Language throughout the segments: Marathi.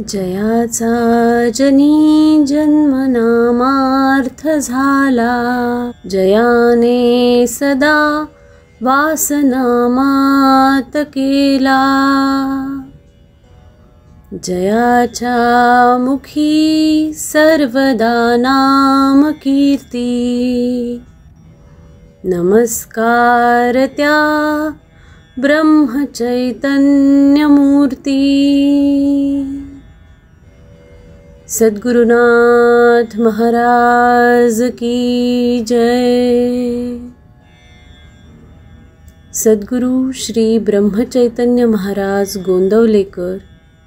जयाचा जनी जन्म नामार्थ झाला, जयाने सदा वासनामात केला. जयाच्या मुखी सर्वदा नाम कीर्ती, नमस्कार त्या ब्रह्मचैतन्य मूर्ती. सद्गुरुनाथ महाराज की जय. सद्गुरु श्री ब्रह्मचैतन्य महाराज गोंदवलेकर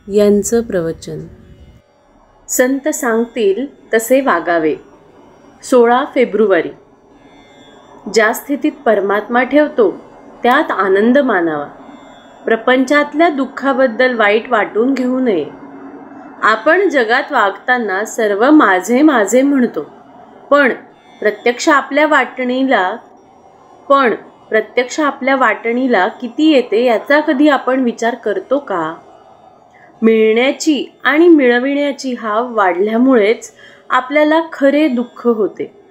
यांचं प्रवचन. संत सांगतील तसे वागावे. 16 फेब्रुवारी. ज्या स्थितीत परमात्मा ठेवतो त्यात आनंद मानावा. प्रपंचातल्या दुःखाबद्दल वाईट वाटून घेऊ नये. आपण जगात वागताना सर्व माझे माझे म्हणतो, पण प्रत्यक्ष आपल्या वाटणीला किती येते याचा कधी आपण विचार करतो का? मिळण्याची आणि मिळविण्याची हाव वाढल्यामुळेच आपल्याला खरे दुःख होते.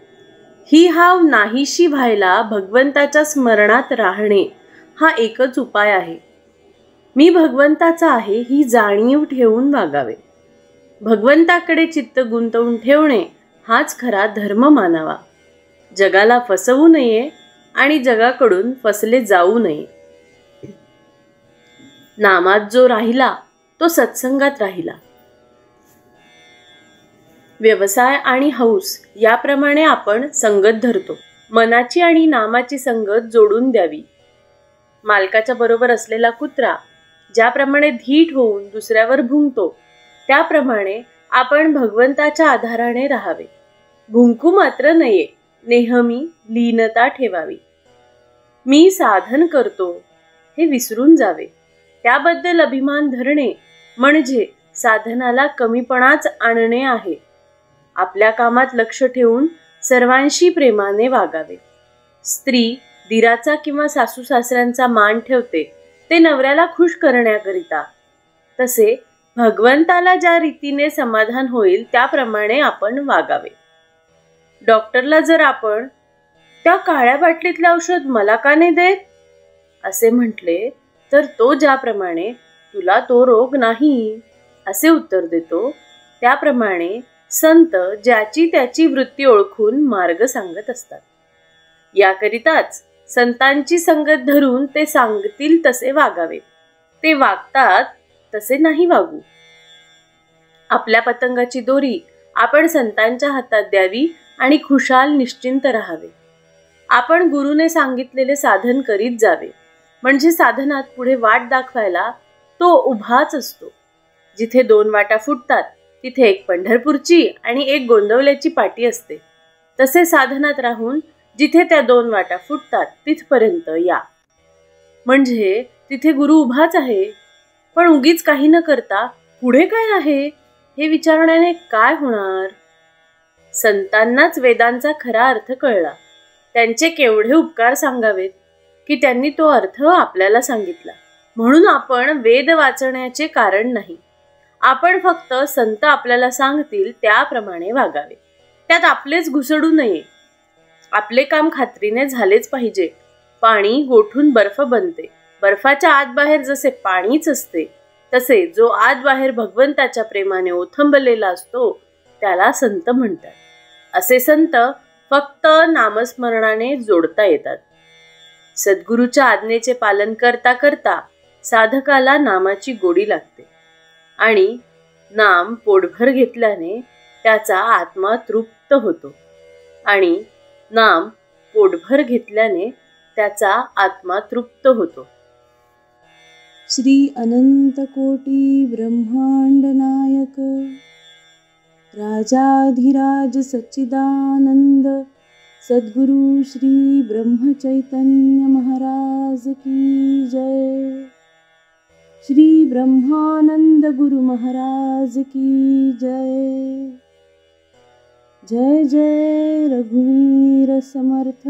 ही हाव नाहीशी व्हायला भगवंताच्या स्मरणात राहणे हा एकच उपाय आहे. मी भगवंताचा आहे ही जाणीव ठेवून वागावे. भगवंताकडे चित्त गुंतवून ठेवणे हाच खरा धर्म मानावा. जगाला फसवू नये आणि जगाकडून फसले जाऊ नये. नामात जो राहिला तो सत्संगात राहिला. व्यवसाय आणि हौस याप्रमाणे आपण संगत धरतो. मनाची आणि नामाची संगत जोडून द्यावी. मालकाच्या बरोबर असलेला कुत्रा ज्याप्रमाणे धीट होऊन दुसऱ्यावर भुंकतो, त्याप्रमाणे आपण भगवंताच्या आधाराने राहावे. भुंकू मात्र नये. नेहमी लीनता ठेवावी. मी साधन करतो हे विसरून जावे. त्याबद्दल अभिमान धरणे म्हणजे साधनाला कमीपणाच आणणे आहे. आपल्या कामात लक्ष ठेवून सर्वांशी प्रेमाने वागावे. स्त्री दिराचा किंवा सासू सासऱ्यांचा मान ठेवते ते नवऱ्याला खुश करण्याकरिता. तसे भगवंताला ज्या रीतीने समाधान होईल त्याप्रमाणे आपण वागावे. डॉक्टरला जर आपण त्या काळ्या बाटलीतले औषध मला का नाही देत असे म्हटले तर तो ज्याप्रमाणे तुला तो रोग नाही असे उत्तर देतो, त्याप्रमाणे संत ज्याची त्याची वृत्ती ओळखून मार्ग सांगत असतात. याकरिताच संतांची संगत धरून ते सांगतील तसे वागावे. ते वागतात तसे नाही वागू. आपल्या पतंगाची दोरी आपण संतांच्या हातात द्यावी आणि खुशाल निश्चिंत राहावे. आपण गुरुने सांगितलेले साधन करीत जावे, म्हणजे साधनात पुढे वाट दाखवायला तो उभाच असतो. जिथे 2 वाटा फुटतात तिथे एक पंढरपूरची आणि एक गोंदवल्याची पाटी असते. तसे साधनात राहून जिथे त्या 2 वाटा फुटतात तिथपर्यंत या. म्हणजे तिथे गुरु उभाच आहे. पण उगीच काही न करता पुढे काय आहे हे विचारण्याने काय होणार? संतांनाच वेदांचा खरा अर्थ कळला. त्यांचे केवढे उपकार सांगावेत की त्यांनी तो अर्थ आपल्याला सांगितला. म्हणून आपण वेद वाचण्याचे कारण नाही. आपण फक्त संत आपल्याला सांगतील त्याप्रमाणे वागावे. त्यात आपलेच घुसडू नये. आपले काम खात्रीने झालेच पाहिजे. पाणी गोठून बर्फ बनते. बर्फाच्या आत बाहेर जसे पाणीच असते, तसे जो आत बाहेर भगवंताच्या प्रेमाने ओथंबलेला असतो त्याला संत म्हणतात. असे संत फक्त नामस्मरणाने जोडता येतात. सद्गुरूच्या आज्ञेचे पालन करता करता साधकाला नामाची गोडी लागते आणि नाम पोटभर घेतल्याने त्याचा आत्मा तृप्त होतो आणि नाम पोटभर घेतल्याने त्याचा आत्मा तृप्त होतो. श्री अनंत कोटी ब्रह्मांड नायक राजाधिराज सच्चिदानंद सद्गुरु श्री ब्रह्मचैतन्य महाराज की जय. श्री ब्रह्मानंद गुरु महाराज की जय. जय जय रघुवीर समर्थ.